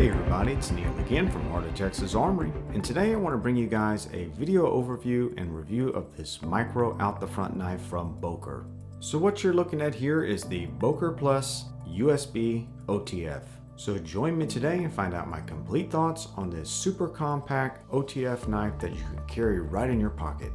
Hey everybody, it's Neil again from Heart of Texas Armory, and today I want to bring you guys a video overview and review of this micro out the front knife from Boker. So what you're looking at here is the Boker Plus USB OTF. So join me today and find out my complete thoughts on this super compact OTF knife that you can carry right in your pocket.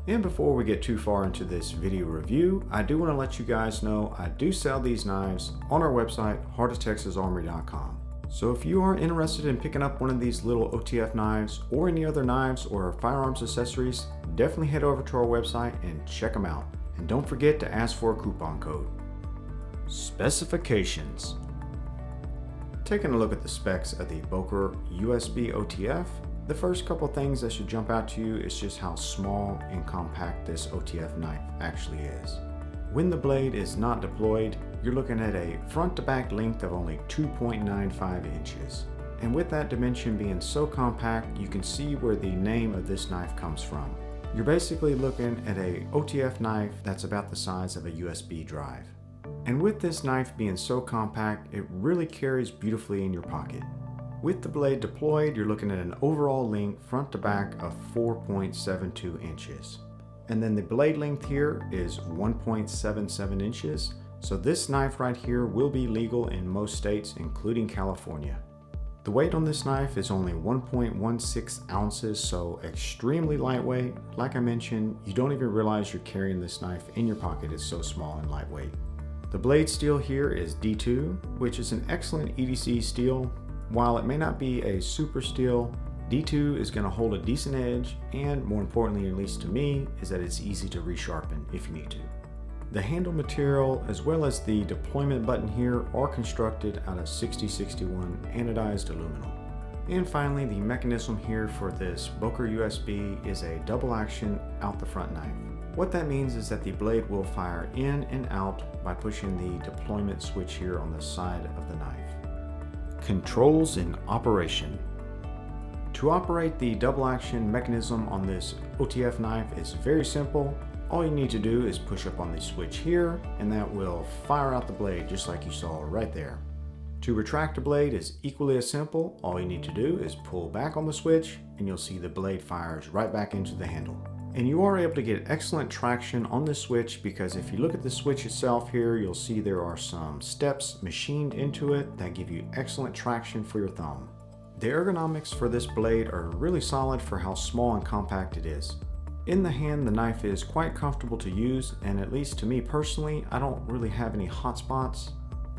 And before we get too far into this video review, I do want to let you guys know I do sell these knives on our website, heartoftexasarmory.com. So if you are interested in picking up one of these little OTF knives or any other knives or firearms accessories, definitely head over to our website and check them out. And don't forget to ask for a coupon code. Specifications. Taking a look at the specs of the Boker USB OTF, the first couple things that should jump out to you is just how small and compact this OTF knife actually is. When the blade is not deployed, you're looking at a front to back length of only 2.95 inches. And with that dimension being so compact, you can see where the name of this knife comes from. You're basically looking at a OTF knife that's about the size of a USB drive. And with this knife being so compact, it really carries beautifully in your pocket. With the blade deployed, you're looking at an overall length front to back of 4.72 inches. And then the blade length here is 1.77 inches. So this knife right here will be legal in most states, including California. The weight on this knife is only 1.16 ounces, so extremely lightweight. Like I mentioned, you don't even realize you're carrying this knife in your pocket. It's so small and lightweight. The blade steel here is D2, which is an excellent EDC steel. While it may not be a super steel, D2 is going to hold a decent edge, and more importantly, at least to me, is that it's easy to resharpen if you need to. The handle material as well as the deployment button here are constructed out of 6061 anodized aluminum. And finally, the mechanism here for this Boker USB is a double action out the front knife. What that means is that the blade will fire in and out by pushing the deployment switch here on the side of the knife. Controls in operation. To operate the double action mechanism on this OTF knife is very simple. All you need to do is push up on the switch here, and that will fire out the blade just like you saw right there. To retract the blade is equally as simple. All you need to do is pull back on the switch and you'll see the blade fires right back into the handle. And you are able to get excellent traction on the switch because if you look at the switch itself here, you'll see there are some steps machined into it that give you excellent traction for your thumb. The ergonomics for this blade are really solid for how small and compact it is. In the hand, the knife is quite comfortable to use, and at least to me personally, I don't really have any hot spots.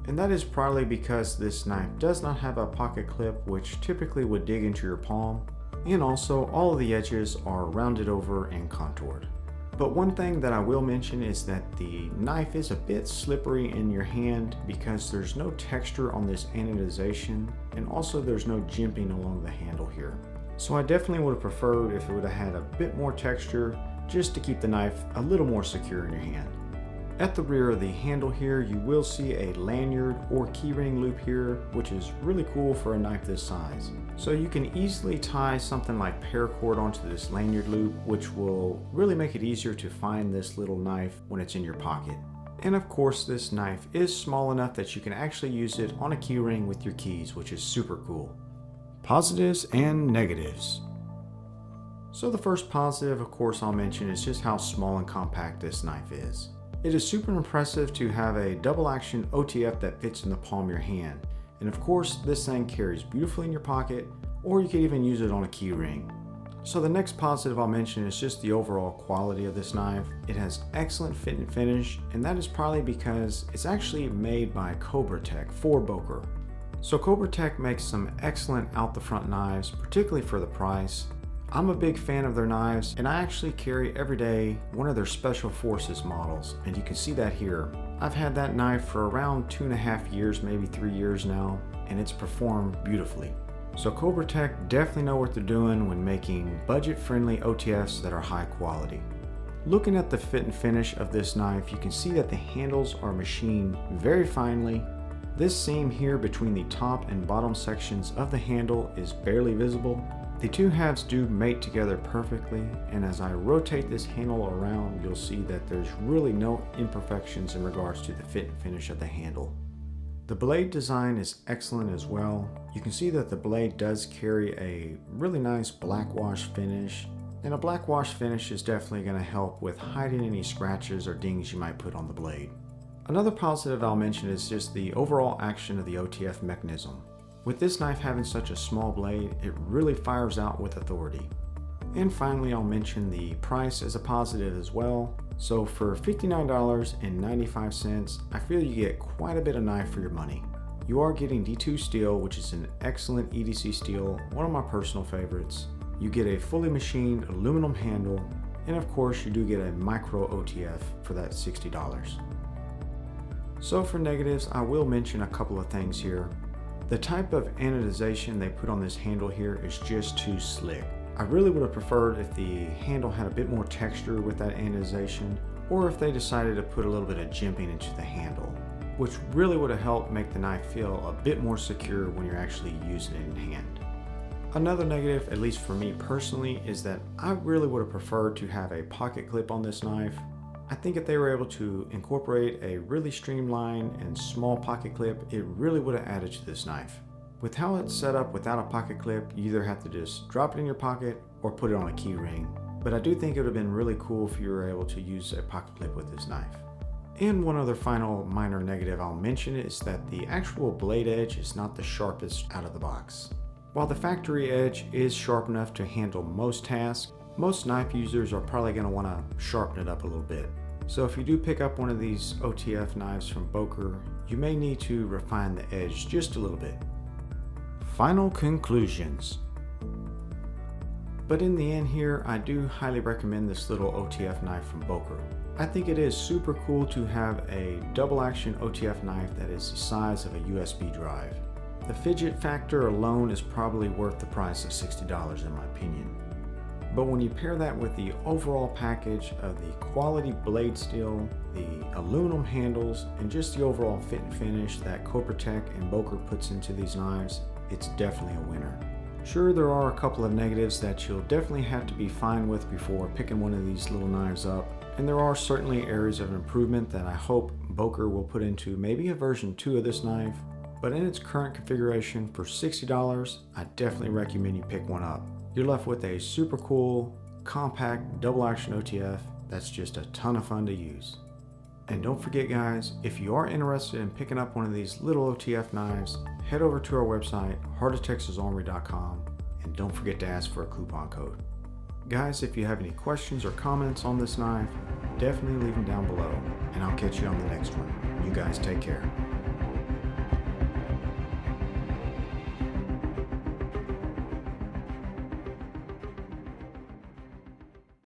And that is probably because this knife does not have a pocket clip, which typically would dig into your palm. And also, all of the edges are rounded over and contoured. But one thing that I will mention is that the knife is a bit slippery in your hand because there's no texture on this anodization, and also there's no jimping along the handle here. So I definitely would have preferred if it would have had a bit more texture just to keep the knife a little more secure in your hand. At the rear of the handle here, you will see a lanyard or keyring loop here, which is really cool for a knife this size. So you can easily tie something like paracord onto this lanyard loop, which will really make it easier to find this little knife when it's in your pocket. And of course, this knife is small enough that you can actually use it on a keyring with your keys, which is super cool. Positives and negatives. So the first positive, of course, I'll mention is just how small and compact this knife is. It is super impressive to have a double action OTF that fits in the palm of your hand. And of course, this thing carries beautifully in your pocket, or you could even use it on a key ring. So the next positive I'll mention is just the overall quality of this knife. It has excellent fit and finish, and that is probably because it's actually made by Tech for Boker. So Tech makes some excellent out the front knives, particularly for the price. I'm a big fan of their knives, and I actually carry every day one of their Special Forces models, and you can see that here. I've had that knife for around 2.5 years, maybe 3 years now, and it's performed beautifully. So Tech definitely know what they're doing when making budget-friendly OTFs that are high quality. Looking at the fit and finish of this knife, you can see that the handles are machined very finely. This seam here between the top and bottom sections of the handle is barely visible. The two halves do mate together perfectly, and as I rotate this handle around, you'll see that there's really no imperfections in regards to the fit and finish of the handle. The blade design is excellent as well. You can see that the blade does carry a really nice black wash finish, and a black wash finish is definitely going to help with hiding any scratches or dings you might put on the blade. Another positive I'll mention is just the overall action of the OTF mechanism. With this knife having such a small blade, it really fires out with authority. And finally, I'll mention the price as a positive as well. So for $59.95, I feel you get quite a bit of knife for your money. You are getting D2 steel, which is an excellent EDC steel, one of my personal favorites. You get a fully machined aluminum handle, and of course you do get a micro OTF for that $60. So for negatives, I will mention a couple of things here. The type of anodization they put on this handle here is just too slick. I really would have preferred if the handle had a bit more texture with that anodization, or if they decided to put a little bit of jimping into the handle, which really would have helped make the knife feel a bit more secure when you're actually using it in hand. Another negative, at least for me personally, is that I really would have preferred to have a pocket clip on this knife. I think if they were able to incorporate a really streamlined and small pocket clip, it really would have added to this knife. With how it's set up without a pocket clip, you either have to just drop it in your pocket or put it on a key ring. But I do think it would have been really cool if you were able to use a pocket clip with this knife. And one other final minor negative I'll mention is that the actual blade edge is not the sharpest out of the box. While the factory edge is sharp enough to handle most tasks, most knife users are probably going to want to sharpen it up a little bit. So if you do pick up one of these OTF knives from Boker, you may need to refine the edge just a little bit. Final conclusions. But in the end here, I do highly recommend this little OTF knife from Boker. I think it is super cool to have a double action OTF knife that is the size of a USB drive. The fidget factor alone is probably worth the price of $60 in my opinion. But when you pair that with the overall package of the quality blade steel, the aluminum handles, and just the overall fit and finish that Tech and Boker puts into these knives, it's definitely a winner. Sure, there are a couple of negatives that you'll definitely have to be fine with before picking one of these little knives up, and there are certainly areas of improvement that I hope Boker will put into maybe a version 2 of this knife, but in its current configuration for $60, I definitely recommend you pick one up. You're left with a super cool, compact, double action OTF that's just a ton of fun to use. And don't forget guys, if you are interested in picking up one of these little OTF knives, head over to our website, heartoftexasarmory.com, and don't forget to ask for a coupon code. Guys, if you have any questions or comments on this knife, definitely leave them down below, and I'll catch you on the next one. You guys take care.